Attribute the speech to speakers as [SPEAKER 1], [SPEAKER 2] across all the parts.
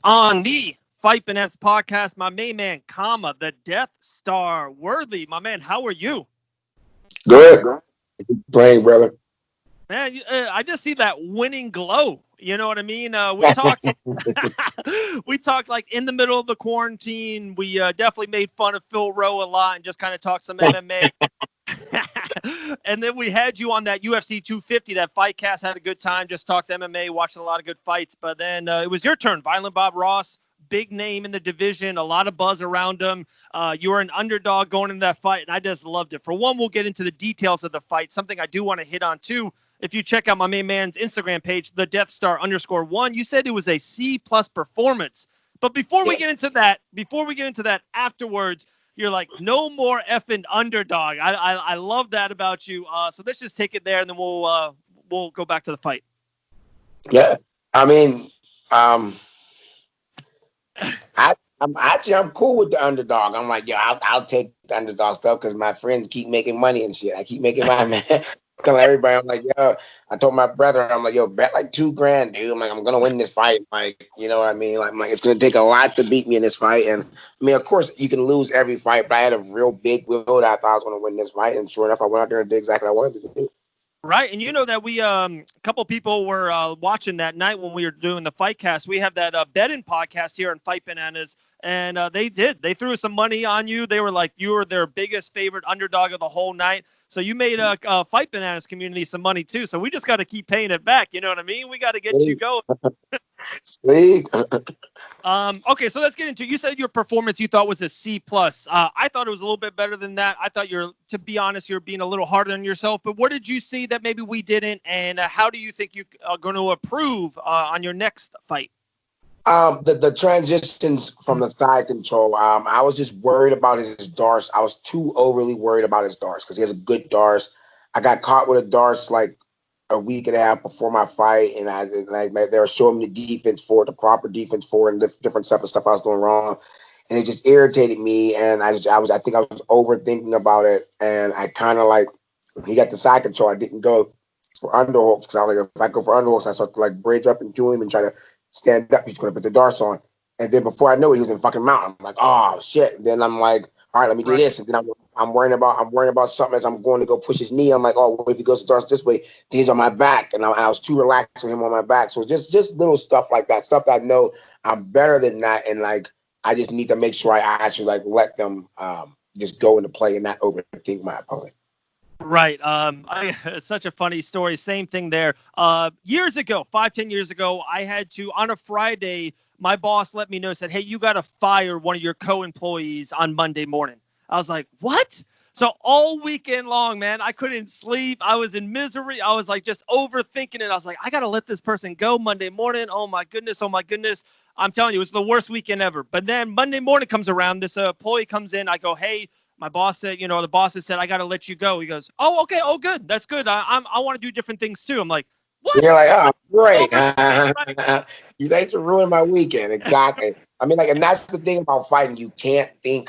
[SPEAKER 1] On the Fight Finesse podcast, my main man, Khama, the Death Star Worthy. My man, how are you?
[SPEAKER 2] Good. Playing, brother.
[SPEAKER 1] Man, I just see that winning glow. You know what I mean? We talked, we talked like in the middle of the quarantine. We definitely made fun of Phil Rowe a lot and just kind of talked some MMA. And then we had you on that UFC 250, that fight cast, had a good time, just talked MMA, watched a lot of good fights. But then it was your turn. Violent Bob Ross, big name in the division, a lot of buzz around him. You were an underdog going into that fight, and I just loved it. For one, we'll get into the details of the fight, something I do want to hit on too. If you check out my main man's Instagram page, the Death Star _1, you said it was a C+ performance. But before we get into that afterwards, you're like, no more effing underdog. I love that about you. So let's just take it there, and then we'll go back to the fight.
[SPEAKER 2] Yeah, I mean, I'm cool with the underdog. I'm like, yo, I'll take the underdog stuff because my friends keep making money and shit. I keep making my man. Telling everybody, I'm like, yo, I told my brother, I'm like, yo, bet like $2,000, dude. I'm like, I'm gonna win this fight. Like, you know what I mean? Like, I'm like, it's gonna take a lot to beat me in this fight. And I mean, of course, you can lose every fight, but I had a real big will that I thought I was gonna win this fight. And sure enough, I went out there and did exactly what I wanted to do.
[SPEAKER 1] Right, and you know that we a couple people were watching that night when we were doing the fight cast. We have that betting podcast here in Fight Bananas, and they threw some money on you. They were like, you were their biggest favorite underdog of the whole night. So you made a Fight Bananas community some money too. So we just got to keep paying it back. You know what I mean? We got to get you going.
[SPEAKER 2] Sweet.
[SPEAKER 1] Okay, so let's get into. You said your performance you thought was a C+. I thought it was a little bit better than that. I thought to be honest, you're being a little harder on yourself. But what did you see that maybe we didn't? And how do you think you are going to improve on your next fight?
[SPEAKER 2] The transitions from the side control. I was just worried about his darts. I was too overly worried about his darts because he has a good darts. I got caught with a darts like a week and a half before my fight, and they were showing me the proper defense for it, and different stuff I was doing wrong, and it just irritated me. And I think I was overthinking about it, and I kind of like he got the side control. I didn't go for underhooks because I was like, if I go for underhooks, I start to like bridge up into him and try to stand up. He's going to put the darts on, and then before I know it, he was in fucking mount. I'm like, oh shit. And then I'm like, all right, let me do this. And then I'm worrying about something as I'm going to go push his knee. I'm like, oh, well, if he goes to darts this way, then he's on my back, and I was too relaxed with him on my back. So just little stuff like that, stuff that I know I'm better than that, and like I just need to make sure I actually like let them just go into play and not overthink my opponent.
[SPEAKER 1] Right. It's such a funny story. Same thing there. Years ago, 5-10 years ago, I had to, on a Friday, my boss let me know, said, hey, you got to fire one of your co-employees on Monday morning. I was like, what? So all weekend long, man, I couldn't sleep. I was in misery. I was like just overthinking it. I was like, I got to let this person go Monday morning. Oh, my goodness. I'm telling you, it was the worst weekend ever. But then Monday morning comes around. This employee comes in. I go, hey, my boss said, the boss has said, I got to let you go. He goes, oh, okay. Oh, good. That's good. I want to do different things too. I'm like, what?
[SPEAKER 2] You're like, oh, great. You like to ruin my weekend. Exactly. I mean, like, and that's the thing about fighting. You can't you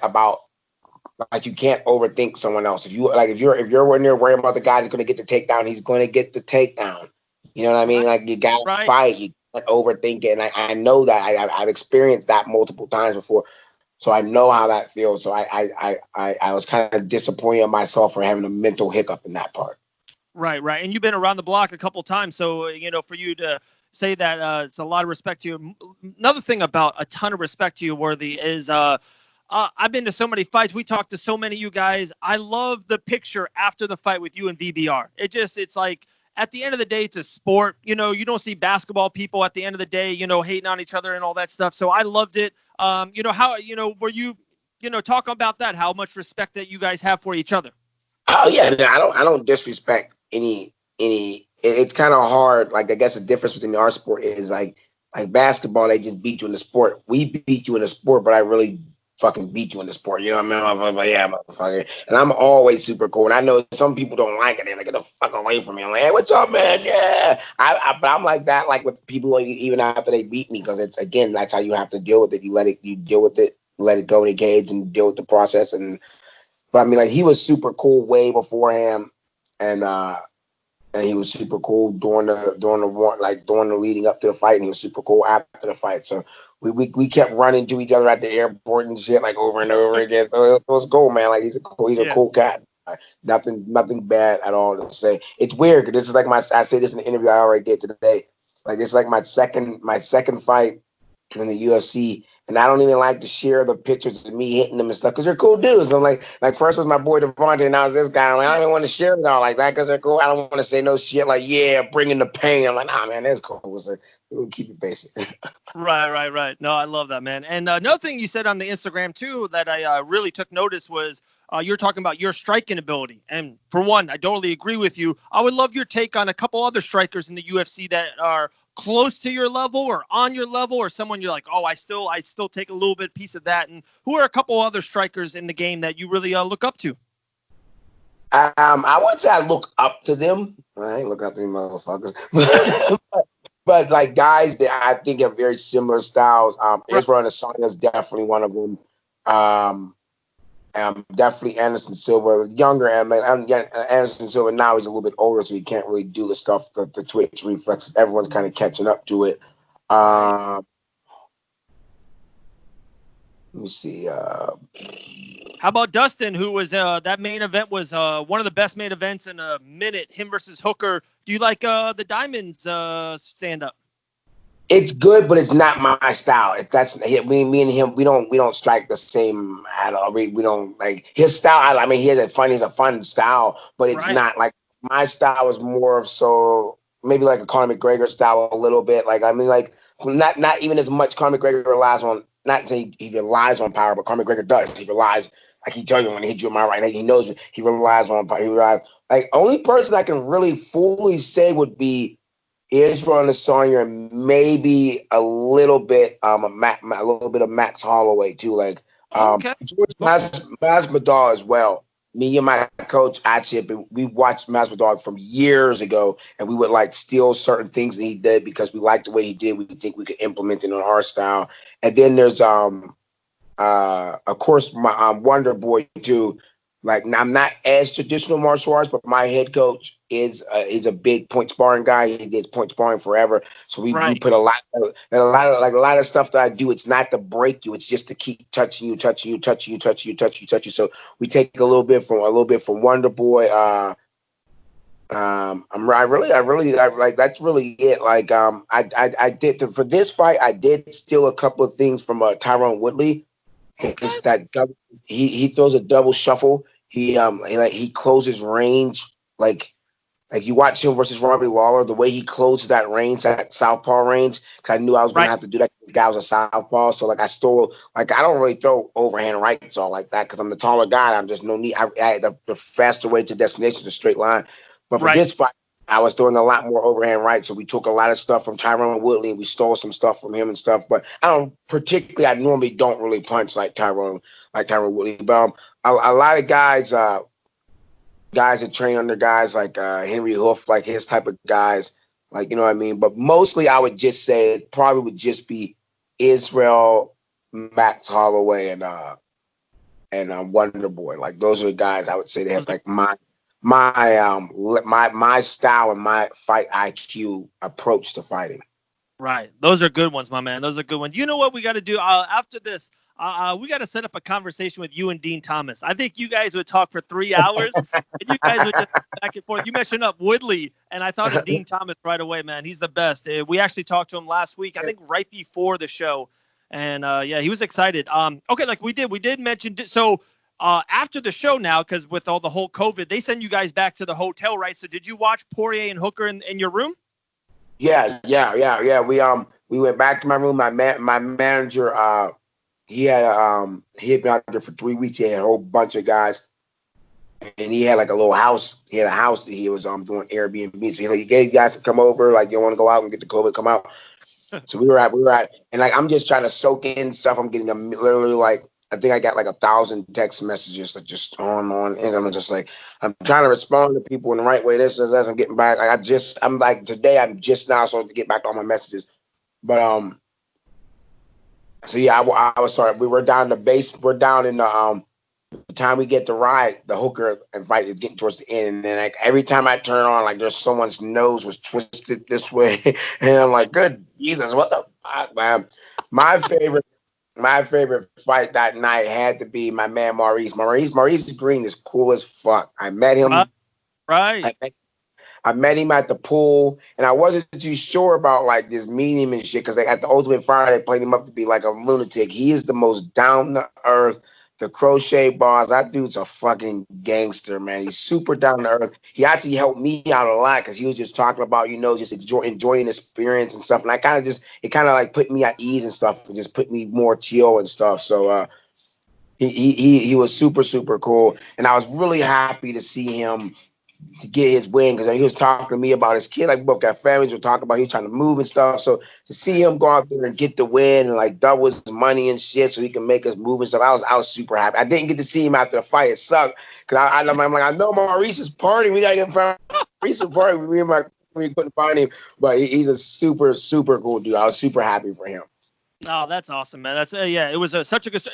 [SPEAKER 2] can't overthink someone else. If you're in there worrying about the guy that's going to get the takedown, he's going to get the takedown. You know what I mean? Like, you got to fight. You can't overthink it. And I know that I've experienced that multiple times before. So I know how that feels. So I was kind of disappointed in myself for having a mental hiccup in that part.
[SPEAKER 1] Right. And you've been around the block a couple times. So, for you to say that it's a lot of respect to you. Another thing about a ton of respect to you, Worthy, is I've been to so many fights. We talked to so many of you guys. I love the picture after the fight with you and VBR. It's like at the end of the day, it's a sport. You don't see basketball people at the end of the day, hating on each other and all that stuff. So I loved it. How, were you, talk about that, how much respect that you guys have for each other.
[SPEAKER 2] Oh yeah. I don't disrespect any, it's kind of hard. Like, I guess the difference between our sport is like basketball, they just beat you in the sport. We beat you in the sport, but I really fucking beat you in the sport. You know what I mean? I'm like, yeah, motherfucker. And I'm always super cool. And I know some people don't like it. They're like, get the fuck away from me. I'm like, hey, what's up, man? Yeah. But I'm like that, like with people even after they beat me, because it's, again, that's how you have to deal with it. You deal with it, let it go in the cage and deal with the process. But I mean, like, he was super cool way before him. And and he was super cool during the leading up to the fight, and he was super cool after the fight. So we kept running to each other at the airport and shit like over and over again. So it was cool, man. Like he's a
[SPEAKER 1] Yeah.
[SPEAKER 2] cool cat. Nothing bad at all to say. It's weird because this is like I say this in the interview I already did today. Like it's like my second fight in the UFC, and I don't even like to share the pictures of me hitting them and stuff because they're cool dudes. I'm like first was my boy Devontae, and now it's this guy. I'm like, I don't even want to share it all like that because they're cool. I don't want to say no shit like, yeah, bringing the pain. I'm like, nah, man, that's cool. So we'll keep it basic.
[SPEAKER 1] Right. No, I love that, man. And another thing you said on the Instagram too that I really took notice was you're talking about your striking ability. And for one, I totally agree with you. I would love your take on a couple other strikers in the UFC that are close to your level or on your level, or someone you're like, oh, I still take a little bit piece of that. And who are a couple other strikers in the game that you really look up to?
[SPEAKER 2] I wouldn't say I look up to them. I ain't look up to them motherfuckers. But like guys that I think have very similar styles.
[SPEAKER 1] Right.
[SPEAKER 2] Israel Adesanya is definitely one of them. Definitely Anderson Silva, younger, and Anderson Silva now he's a little bit older, so he can't really do the stuff, the twitch reflexes. Everyone's kind of catching up to it.
[SPEAKER 1] Right.
[SPEAKER 2] Let me see.
[SPEAKER 1] How about Dustin, who was that main event was one of the best main events in a minute, him versus Hooker. Do you like the Diamonds stand up?
[SPEAKER 2] It's good, but it's not my style. If that's me and him, we don't strike the same at all. We don't like his style. I mean, he's a fun style, but it's
[SPEAKER 1] Right.
[SPEAKER 2] not like my style is more of so maybe like a Conor McGregor style a little bit. Like I mean, like not even as much. Conor McGregor relies on not saying he relies on power, but Conor McGregor does. He relies like he tells you when he hits you in my right leg. He knows he relies on power. He relies like only person I can really fully say would be Israel Adesanya and maybe a little bit a little bit of Max Holloway too, like
[SPEAKER 1] Okay.
[SPEAKER 2] George Masvidal as well. Me and my coach actually we watched Masvidal from years ago, and we would like steal certain things that he did because we liked the way he did. We think we could implement it on our style. And then there's of course my Wonder Boy too. Like I'm not as traditional martial arts, but my head coach is a big point sparring guy. He did point sparring forever, so we
[SPEAKER 1] Right.
[SPEAKER 2] put a lot of stuff that I do. It's not to break you; it's just to keep touching you. So we take a little bit from Wonder Boy. I like that's really it. Like I did for this fight. I did steal a couple of things from Tyrone Woodley.
[SPEAKER 1] Okay.
[SPEAKER 2] It's that double, he throws a double shuffle. He closes range like you watch him versus Robbie Lawler, the way he closed that range, that southpaw range. Cause I knew I was gonna
[SPEAKER 1] Right.
[SPEAKER 2] have to do that. This guy was a southpaw, so like I stole like I don't really throw overhand rights all like that because I'm the taller guy. I'm just no need. The faster way to destination is a straight line. But for
[SPEAKER 1] Right.
[SPEAKER 2] this fight, I was throwing a lot more overhand right. So we took a lot of stuff from Tyrone Woodley and we stole some stuff from him and stuff. But I normally don't really punch like Tyrone Woodley. But a lot of guys that train under guys like Henry Hoof, like his type of guys, like you know what I mean. But mostly, I would just say it probably would just be Israel, Max Holloway, and Wonder Boy. Like those are the guys I would say they have like my style and my fight IQ approach to fighting.
[SPEAKER 1] Right. Those are good ones, my man. Those are good ones. You know what we got to do after this? We got to set up a conversation with you and Dean Thomas. I think you guys would talk for 3 hours, and you guys would just back and forth. You mentioned up Woodley, and I thought of Dean Thomas right away, man. He's the best. We actually talked to him last week, I think right before the show, and yeah, he was excited. Okay, like we did mention so. After the show now, because with all the whole COVID, they send you guys back to the hotel, right? So did you watch Poirier and Hooker in your room?
[SPEAKER 2] Yeah. We went back to my room. My manager he had been out there for 3 weeks. He had a whole bunch of guys, and he had like a little house. He had a house that he was doing Airbnb. So he gave guys to come over. Like you want to go out and get the COVID, come out. So we were at, and like I'm just trying to soak in stuff. I'm getting literally like I think I got like 1,000 text messages that just on, and I'm just like I'm trying to respond to people in the right way. This I'm getting back. Like I'm like today I'm just now starting to get back to all my messages, but so yeah, I was sorry. We were down in the base. We're down in the the time we get to ride, the hooker and fight is getting towards the end, and then like every time I turn on, like there's someone's nose was twisted this way, and I'm like, good Jesus, what the fuck, man? My favorite, my favorite fight that night had to be my man Maurice. Maurice Green is cool as fuck. I met
[SPEAKER 1] Right.
[SPEAKER 2] him.
[SPEAKER 1] Right.
[SPEAKER 2] I met him at the pool, and I wasn't too sure about like this meeting him and shit because at the Ultimate Fighter they played him up to be like a lunatic. He is the most down to earth, the crochet bars. That dude's a fucking gangster, man. He's super down to earth. He actually helped me out a lot because he was just talking about just enjoying the experience and stuff. And I kind of just it kind of like put me at ease and stuff, and just put me more chill and stuff. So he was super cool, and I was really happy to see him to get his win because he was talking to me about his kid. Like we both got families. We're talking about he's trying to move and stuff. So to see him go out there and get the win and like double his money and shit, so he can make us move and stuff, I was super happy. I didn't get to see him after the fight. It sucked because I'm like I know Maurice is partying. We gotta get in front of Maurice party. We couldn't find him, but he's a super cool dude. I was super happy for him.
[SPEAKER 1] Oh, that's awesome, man. That's yeah. It was such a good.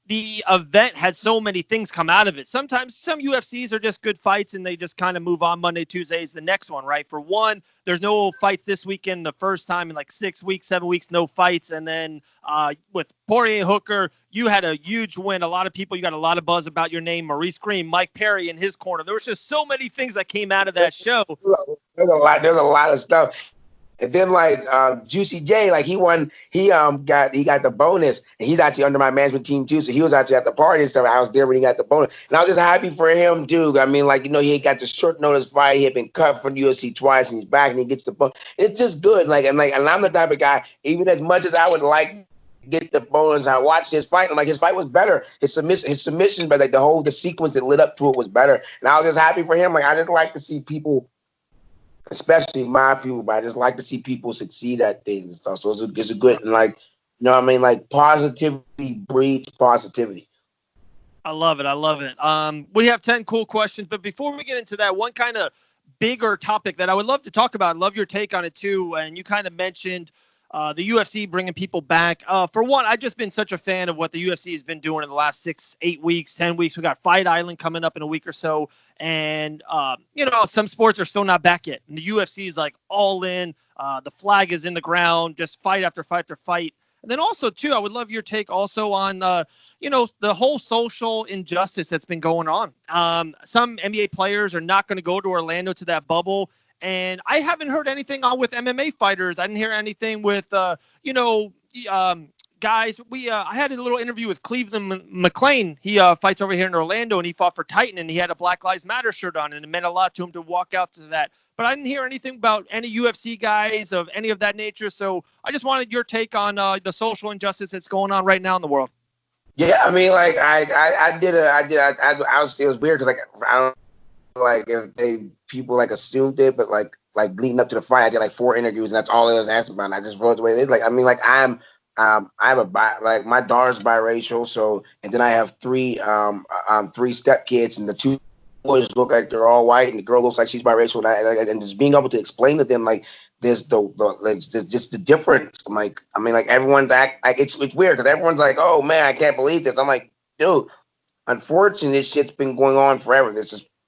[SPEAKER 1] The event had so many things come out of it. Sometimes some UFCs are just good fights, and they just kind of move on. Monday, Tuesday is the next one, right? For one, there's no fights this weekend. The first time in like 6 weeks, 7 weeks, no fights. And then with Poirier Hooker, you had a huge win. A lot of people, you got a lot of buzz about your name. Maurice Green, Mike Perry in his corner. There was just so many things that came out of that show.
[SPEAKER 2] There's a lot of stuff. And then like Juicy J, like he won, he got the bonus, and he's actually under my management team too. So he was actually at the party and stuff. I was there when he got the bonus, and I was just happy for him too. I mean, like he got the short notice fight. He had been cut from the UFC twice, and he's back, and he gets the bonus. It's just good. And I'm the type of guy. Even as much as I would like get the bonus, I watched his fight. And his fight was better. His submission, but like the sequence that lit up to it was better. And I was just happy for him. Like I just like to see people, especially my people, but I just like to see people succeed at things and stuff. So it's a good, and like, you know what I mean? Like positivity breeds positivity.
[SPEAKER 1] I love it. We have 10 cool questions, but before we get into that, one kind of bigger topic that I would love to talk about, love your take on it too. And you kind of mentioned the UFC bringing people back. For one, I've just been such a fan of what the UFC has been doing in the last 6, 8 weeks, 10 weeks. We got Fight Island coming up in a week or so. And, some sports are still not back yet. And the UFC is like all in. The flag is in the ground, just fight after fight after fight. And then also, too, I would love your take also on, the whole social injustice that's been going on. Some NBA players are not going to go to Orlando to that bubble. And I haven't heard anything on with MMA fighters. I didn't hear anything with, guys. I had a little interview with Cleveland McLean. He fights over here in Orlando, and he fought for Titan, and he had a Black Lives Matter shirt on, and it meant a lot to him to walk out to that. But I didn't hear anything about any UFC guys of any of that nature. So I just wanted your take on the social injustice that's going on right now in the world.
[SPEAKER 2] Yeah, I mean, like it was weird because like I don't like if people like assumed it, but like leading up to the fight, I did like 4 interviews, and that's all it was asked about. And I just wrote the way it is. Like I mean, like I have like my daughter's biracial, so, and then I have 3 stepkids, and the 2 boys look like they're all white, and the girl looks like she's biracial, and just being able to explain to them like there's just the difference. Like I mean, like everyone's like it's weird because everyone's like, oh man, I can't believe this. I'm like, dude, unfortunately, this shit's been going on forever.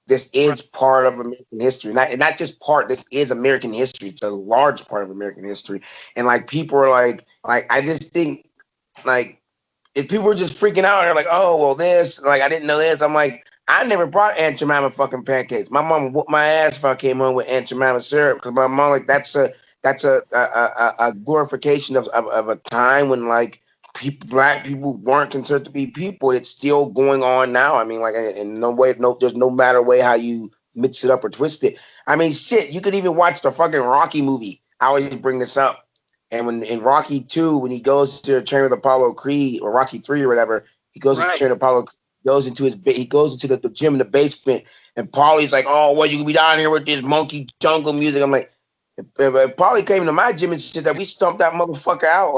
[SPEAKER 2] This is part of American history. Not just part, this is American history. It's a large part of American history. And like people are like I just think like if people are just freaking out, they're like, oh well this, like I didn't know this. I'm like, I never brought Aunt Jemima fucking pancakes. My mom whooped my ass if I came home with Aunt Jemima syrup, because my mom like that's a glorification of a time when like black people weren't considered to be people. It's still going on now. I mean, like, in there's no matter way how you mix it up or twist it. I mean, shit, you could even watch the fucking Rocky movie. I always bring this up. And when in Rocky 2, when he goes to train with Apollo Creed, or Rocky 3 or whatever, he goes to train with Apollo, goes into the gym in the basement, and Paulie's like, oh, well, you can be down here with this monkey jungle music. I'm like, if Paulie came to my gym and shit, that we stumped that motherfucker out.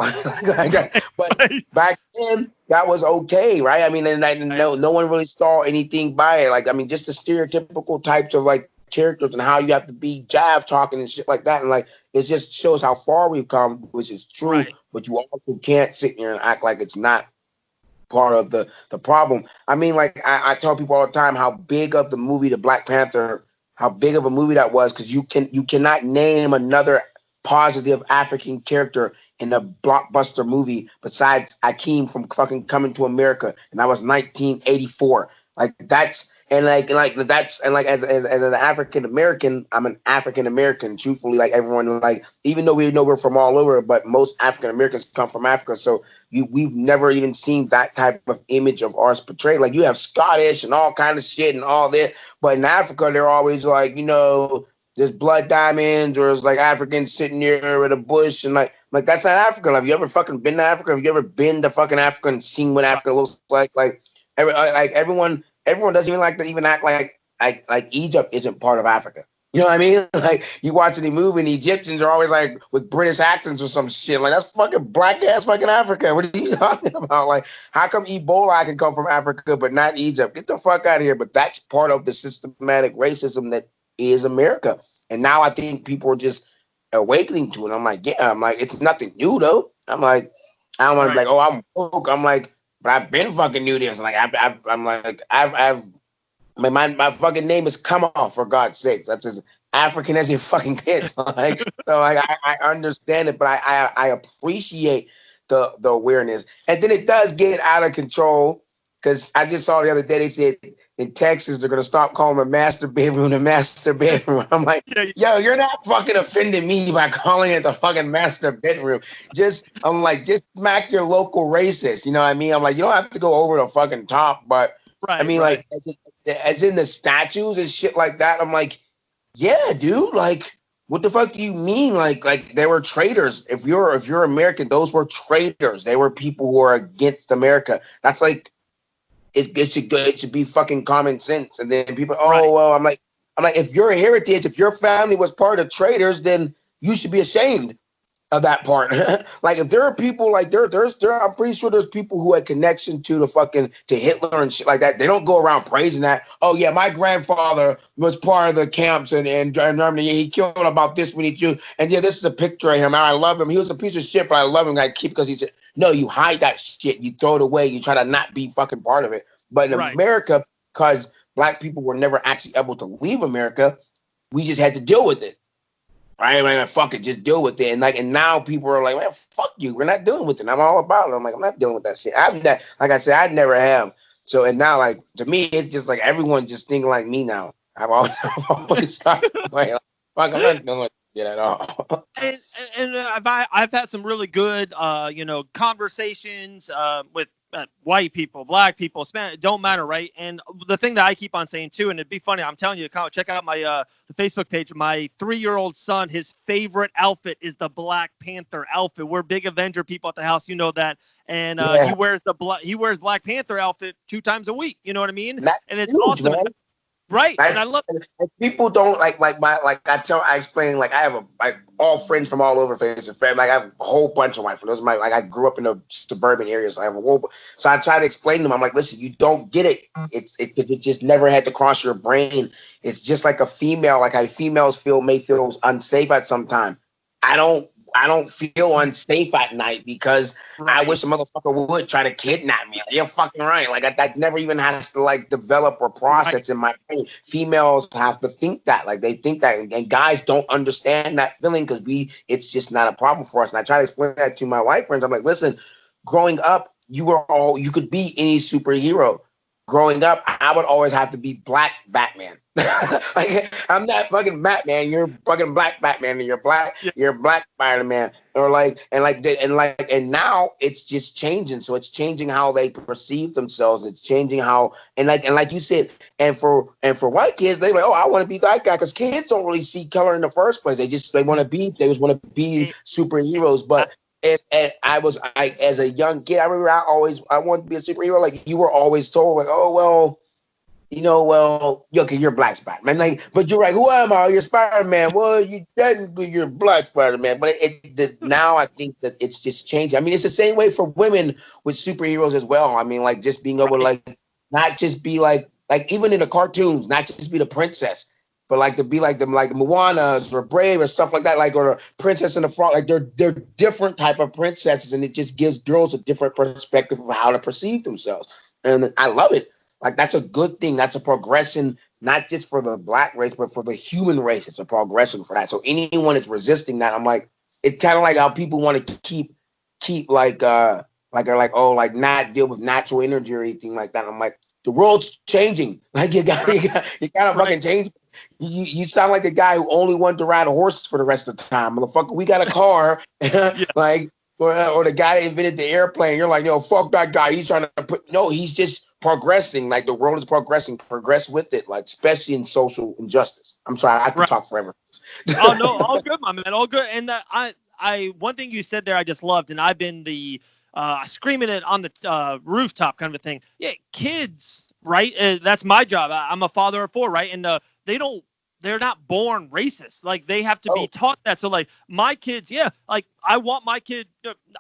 [SPEAKER 2] But back then, that was okay, right? I mean, no one really saw anything by it. Like, I mean, just the stereotypical types of like characters and how you have to be jive talking and shit like that. And like, it just shows how far we've come, which is true. Right. But you also can't sit here and act like it's not. part of the problem. I mean, like I tell people all the time how big of the movie the Black Panther, how big of a movie that was, because you cannot name another positive African character in a blockbuster movie besides Akeem from fucking Coming to America, and that was 1984. Like that's and like that's and like as an African American, I'm an African American. Truthfully, like everyone, like even though we know we're from all over, but most African Americans come from Africa, so we've never even seen that type of image of ours portrayed. Like you have Scottish and all kind of shit and all that, but in Africa they're always like, there's blood diamonds or it's like Africans sitting there with a bush and like that's not Africa. Have you ever fucking been to Africa? Have you ever been to fucking Africa and seen what Africa looks like? Like everyone doesn't even like to even act like Egypt isn't part of Africa. You know what I mean? Like you watch any movie and the Egyptians are always like with British accents or some shit. Like that's fucking black ass fucking Africa. What are you talking about? Like how come Ebola can come from Africa but not Egypt? Get the fuck out of here. But that's part of the systematic racism that is America. And now I think people are just awakening to it. I'm like, yeah, it's nothing new though. I'm like, I don't want to be like, oh, I'm woke. I'm like, but I've been fucking knew this. Like my fucking name is Khama, for God's sakes. That's as African as it fucking gets. Like, so I understand it, but I appreciate the awareness. And then it does get out of control because I just saw the other day they said in Texas they're gonna stop calling the master bedroom the master bedroom. I'm like, yo, you're not fucking offending me by calling it the fucking master bedroom. Just smack your local racist. You know what I mean? I'm like, you don't have to go over the fucking top, but I mean, like, as in the statues and shit like that, I'm like, yeah, dude, like, what the fuck do you mean? Like they were traitors. If you're American, those were traitors. They were people who are against America. That's like, it should be fucking common sense. And then people, well, I'm like, if your heritage, if your family was part of traitors, then you should be ashamed of that part. Like if there are people like I'm pretty sure there's people who had connection to Hitler and shit like that. They don't go around praising that. Oh yeah, my grandfather was part of the camps and Germany. He killed about this many Jews. And yeah, this is a picture of him. I love him. He was a piece of shit, but I love him. I keep because he's no, you hide that shit. You throw it away. You try to not be fucking part of it. But in America, because black people were never actually able to leave America, we just had to deal with it. Right? Like, fuck it, just deal with it. And now people are like, man, fuck you. We're not dealing with it. I'm all about it. I'm like, I'm not dealing with that shit. Like I said, I never have. So, and now, like, to me, it's just like everyone just thinking like me now. I've always started like, fuck, I'm not dealing with it at all.
[SPEAKER 1] And I've had some really good, conversations with white people, black people, Spanish, don't matter, right? And the thing that I keep on saying too, and it'd be funny, I'm telling you, check out my the Facebook page. My 3-year-old son, his favorite outfit is the Black Panther outfit. We're big Avenger people at the house, you know that. And he wears Black Panther outfit 2 times a week. You know what I mean? And it's huge, awesome. Man. Right. And I love it.
[SPEAKER 2] People don't I explain, like I have all friends from all over Facebook. Like I have a whole bunch of my friends. I grew up in the suburban areas. So I have so I try to explain to them. I'm like, listen, you don't get it. It just never had to cross your brain. It's just like a female, like how females may feel unsafe at some time. I don't feel unsafe at night because I wish a motherfucker would try to kidnap me. You're fucking right. Like that never even has to like develop or process in my brain. Females have to think that, like they think that, and guys don't understand that feeling because it's just not a problem for us. And I try to explain that to my white friends. I'm like, listen, growing up, you could be any superhero. Growing up, I would always have to be Black Batman. Like I'm not fucking Batman. You're fucking Black Batman, and you're Black Spider-Man, and now it's just changing. So it's changing how they perceive themselves. It's changing how and like you said, and for white kids, they're like, oh, I want to be that guy because kids don't really see color in the first place. They just want to be superheroes, but. And as a young kid, I remember I wanted to be a superhero. Like you were always told, like, oh well, okay, you're Black Spider-Man. Like, but you're like, who am I? You're Spider-Man. Well, you technically you're Black Spider-Man. But now I think that it's just changing. I mean, it's the same way for women with superheroes as well. I mean, like just being able to like not just be like even in the cartoons, not just be the princess. But like to be like them, like Moanas or Brave or stuff like that, like or Princess and the Frog, like they're different type of princesses, and it just gives girls a different perspective of how to perceive themselves, and I love it. Like that's a good thing. That's a progression, not just for the black race, but for the human race. It's a progression for that. So anyone that's resisting that, I'm like, it's kind of like how people want to keep like not deal with natural energy or anything like that. I'm like, the world's changing. Like you gotta fucking change. You sound like a guy who only wanted to ride a horse for the rest of the time. Motherfucker, we got a car. Like or the guy that invented the airplane. You're like, yo, fuck that guy. He's trying to put he's just progressing. Like the world is progressing. Progress with it. Like especially in social injustice. I'm sorry, I could talk forever.
[SPEAKER 1] Oh no, all good, my man, all good. And I one thing you said there I just loved, and I've been the screaming it on the rooftop kind of a thing. Yeah, kids, right? That's my job. I'm a father of 4, right? And they're not born racist. Like they have to be taught that. So like my kids, like I want my kid.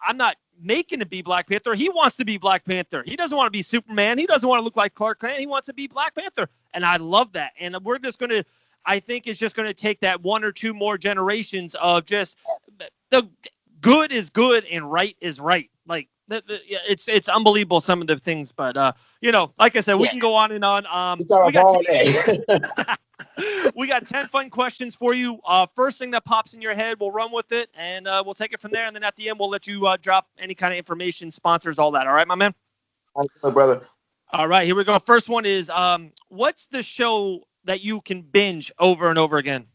[SPEAKER 1] I'm not making to be Black Panther. He wants to be Black Panther. He doesn't want to be Superman. He doesn't want to look like Clark Kent. He wants to be Black Panther. And I love that. And we're just going to, I think it's just going to take that 1 or 2 more generations of just the good is good and right is right. Like it's unbelievable some of the things, but like I said, we can go on and on. We got 10 fun questions for you. First thing that pops in your head, we'll run with it, and we'll take it from there. And then at the end, we'll let you drop any kind of information, sponsors, all that. All right, my man?
[SPEAKER 2] All right, brother.
[SPEAKER 1] All right, here we go. First one is, what's the show that you can binge over and over again?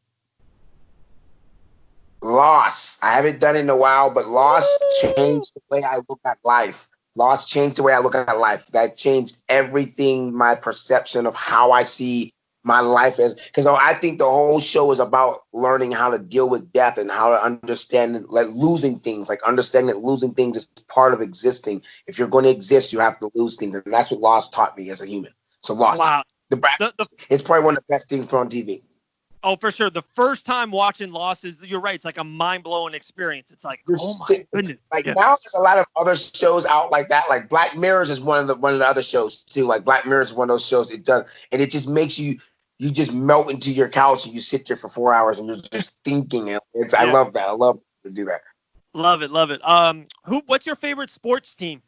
[SPEAKER 2] Lost. I haven't done it in a while, but Lost changed the way I look at life. Lost changed the way I look at life. That changed everything, my perception of how I see my life as. Because I think the whole show is about learning how to deal with death and how to understand like losing things, like understanding that losing things is part of existing. If you're going to exist, you have to lose things. And that's what Lost taught me as a human. So Lost.
[SPEAKER 1] Wow.
[SPEAKER 2] It's probably one of the best things put on TV.
[SPEAKER 1] Oh, for sure. The first time watching Lost you're right. It's like a mind-blowing experience. It's like, oh my goodness.
[SPEAKER 2] Like now there's a lot of other shows out like that. Like Black Mirrors is one of the other shows too. Like Black Mirrors is one of those shows it does. And it just makes you just melt into your couch and you sit there for 4 hours and you're just thinking. I love that. I love to do that.
[SPEAKER 1] Love it. Love it. What's your favorite sports team?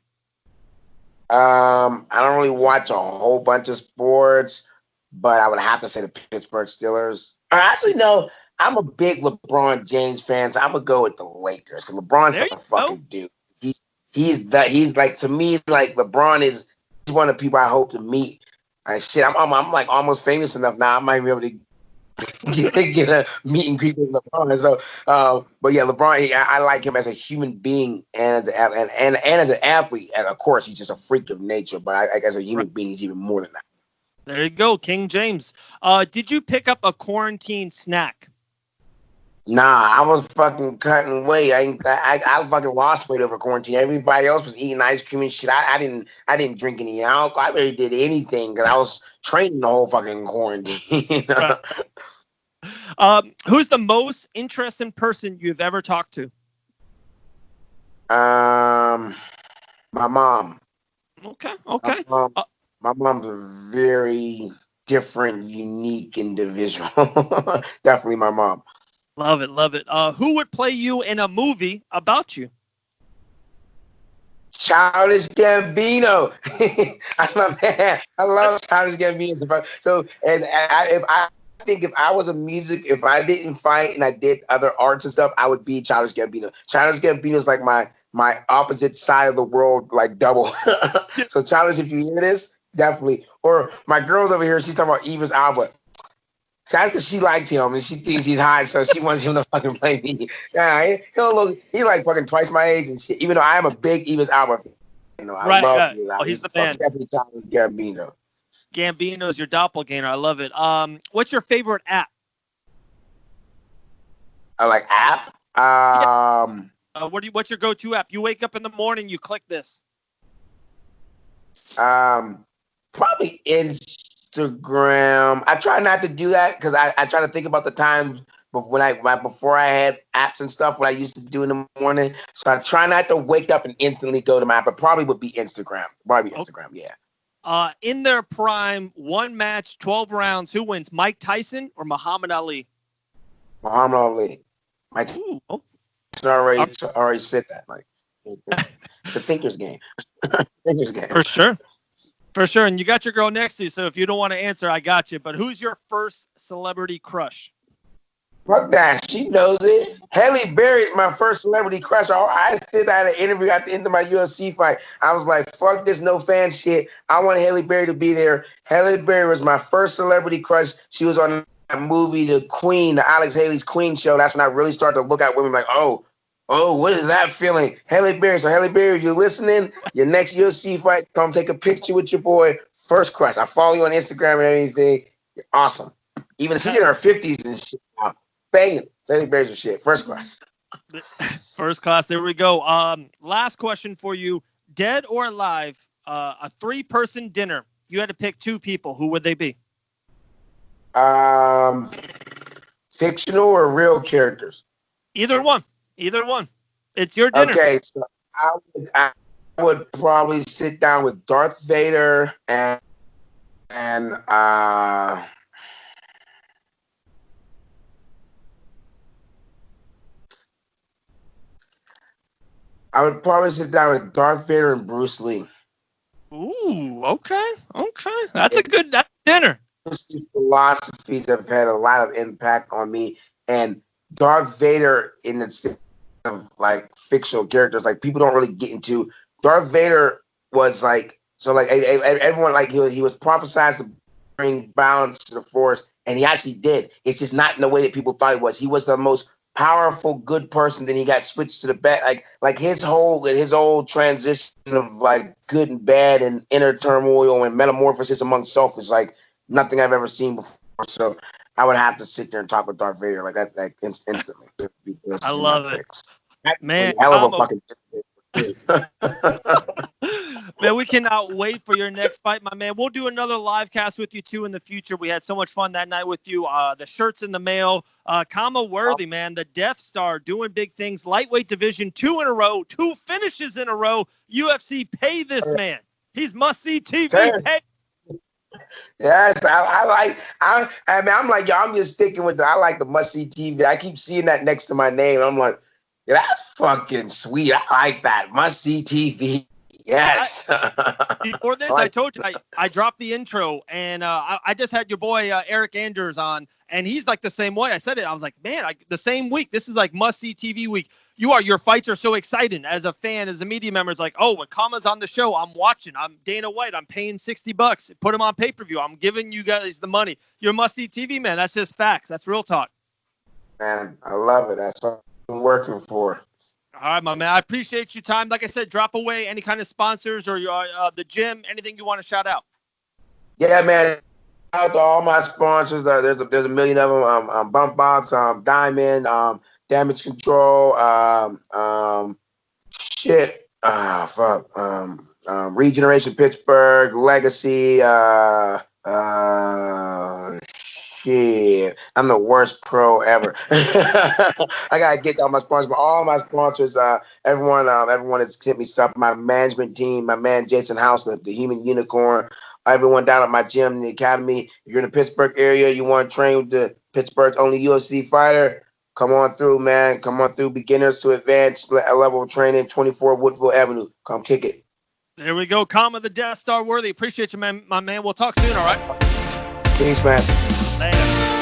[SPEAKER 2] I don't really watch a whole bunch of sports, but I would have to say the Pittsburgh Steelers. Actually, no, I'm a big LeBron James fan, so I'm gonna go with the Lakers. Because LeBron's a fucking dude. He's like, to me, like LeBron is one of the people I hope to meet. Shit, I'm like almost famous enough now. I might be able to get a meet and greet with LeBron. So, but yeah, LeBron, I like him as a human being and as an athlete. And of course, he's just a freak of nature. But as a human being, he's even more than that.
[SPEAKER 1] There you go, King James. Did you pick up a quarantine snack?
[SPEAKER 2] Nah, I was fucking cutting weight. I was fucking lost weight over quarantine. Everybody else was eating ice cream and shit. I didn't drink any alcohol. I really did anything because I was training the whole fucking quarantine.
[SPEAKER 1] Right. Who's the most interesting person you've ever talked to?
[SPEAKER 2] My mom.
[SPEAKER 1] Okay.
[SPEAKER 2] My mom's a very different, unique individual. Definitely my mom.
[SPEAKER 1] Love it. Who would play you in a movie about you?
[SPEAKER 2] Childish Gambino. That's my man. I love Childish Gambino. So, if I was a music, if I didn't fight and I did other arts and stuff, I would be Childish Gambino. Childish Gambino is like my opposite side of the world, like double. So Childish, if you hear this, definitely. Or my girl's over here, she's talking about Idris Elba. That's because she likes him and she thinks he's hot, so she wants him to fucking play me. Yeah, he's like fucking twice my age and shit. Even though I am a big Idris Elba fan. I love Idris Elba.
[SPEAKER 1] He's the man.
[SPEAKER 2] Definitely Childish Gambino.
[SPEAKER 1] Gambino's your doppelganger. I love it. What's your favorite app?
[SPEAKER 2] I like app.
[SPEAKER 1] What's your go-to app? You wake up in the morning, you click this.
[SPEAKER 2] Probably Instagram. I try not to do that because I try to think about the times before I had apps and stuff, what I used to do in the morning. So I try not to wake up and instantly go to my app. It probably would be Instagram. Yeah.
[SPEAKER 1] In their prime, one match, 12 rounds, who wins, Mike Tyson or Muhammad Ali?
[SPEAKER 2] Muhammad Ali. Mike already said that. Like, it's a thinker's game. Thinker's game.
[SPEAKER 1] For sure. For sure. And you got your girl next to you, so if you don't want to answer, I got you. But who's your first celebrity crush?
[SPEAKER 2] Fuck that. She knows it. Halle Berry's my first celebrity crush. I said that at an interview at the end of my UFC fight. I was like, fuck this no fan shit. I want Halle Berry to be there. Halle Berry was my first celebrity crush. She was on that movie, The Queen, the Alex Haley's Queen show. That's when I really started to look at women like, oh, what is that feeling? Halle Berry. So Halle Berry, if you're listening, your next UFC fight, come take a picture with your boy. First crush. I follow you on Instagram and everything. You're awesome. Even she's in her 50s and shit now. Banging. Halle Berry's a shit. First class.
[SPEAKER 1] First class. There we go. Last question for you. Dead or alive, a 3-person dinner. You had to pick 2 people. Who would they be?
[SPEAKER 2] Fictional or real characters?
[SPEAKER 1] Either one. Either one. It's your dinner.
[SPEAKER 2] Okay, so I would probably sit down with Darth Vader and I would probably sit down with Darth Vader and Bruce Lee.
[SPEAKER 1] Ooh, okay. That's a good dinner.
[SPEAKER 2] These philosophies have had a lot of impact on me, and Darth Vader in the sense of like fictional characters, like people don't really get into. Darth Vader was like, so like everyone, like he was prophesied to bring balance to the Force, and he actually did. It's just not in the way that people thought he was. He was the most powerful, good person. Then he got switched to the bad. Like his whole transition of like good and bad and inner turmoil and metamorphosis among self is like nothing I've ever seen before. So I would have to sit there and talk with Darth Vader like that instantly.
[SPEAKER 1] I love it, man.
[SPEAKER 2] Hell of a fucking.
[SPEAKER 1] Man, we cannot wait for your next fight, my man. We'll do another live cast with you too in the future. We had so much fun that night with you. The shirt's in the mail. Khama Worthy, man, the Death Star, doing big things. Lightweight division, 2 in a row, 2 finishes in a row. UFC, pay this man. He's must-see TV. Pay.
[SPEAKER 2] Yes, I'm like, yo, I'm just sticking with I like the must-see TV. I keep seeing that next to my name. I'm like, yeah, that's fucking sweet. I like that. Must-see TV. Yes.
[SPEAKER 1] Before this, I told you, I dropped the intro, and I just had your boy Eric Anders on, and he's like the same way. I said it. I was like, man, the same week. This is like must-see TV week. Your fights are so exciting. As a fan, as a media member, it's like, oh, when Khama's on the show, I'm watching. I'm Dana White. I'm paying $60. Put him on pay-per-view. I'm giving you guys the money. You're must-see TV, man. That's just facts. That's real talk.
[SPEAKER 2] Man, I love it. That's what I'm working for.
[SPEAKER 1] All right, my man. I appreciate your time. Like I said, drop away any kind of sponsors or the gym, anything you want to shout out.
[SPEAKER 2] Yeah, man. Shout out to all my sponsors. There's a million of them. Bump Box, Diamond, Damage Control, Regeneration Pittsburgh, Legacy, shit. I'm the worst pro ever. I gotta get all my sponsors, but all my sponsors, everyone that's sent me stuff. My management team, my man Jason House, the Human Unicorn, everyone down at my gym in the academy. If you're in the Pittsburgh area, you want to train with the Pittsburgh's only UFC fighter, come on through, man. Come on through. Beginners to advanced level of training, 24 Woodville Avenue. Come kick it.
[SPEAKER 1] There we go. Khama, the Death Star Worthy. Appreciate you, man, my man. We'll talk soon, all right?
[SPEAKER 2] Peace, man.
[SPEAKER 1] Later.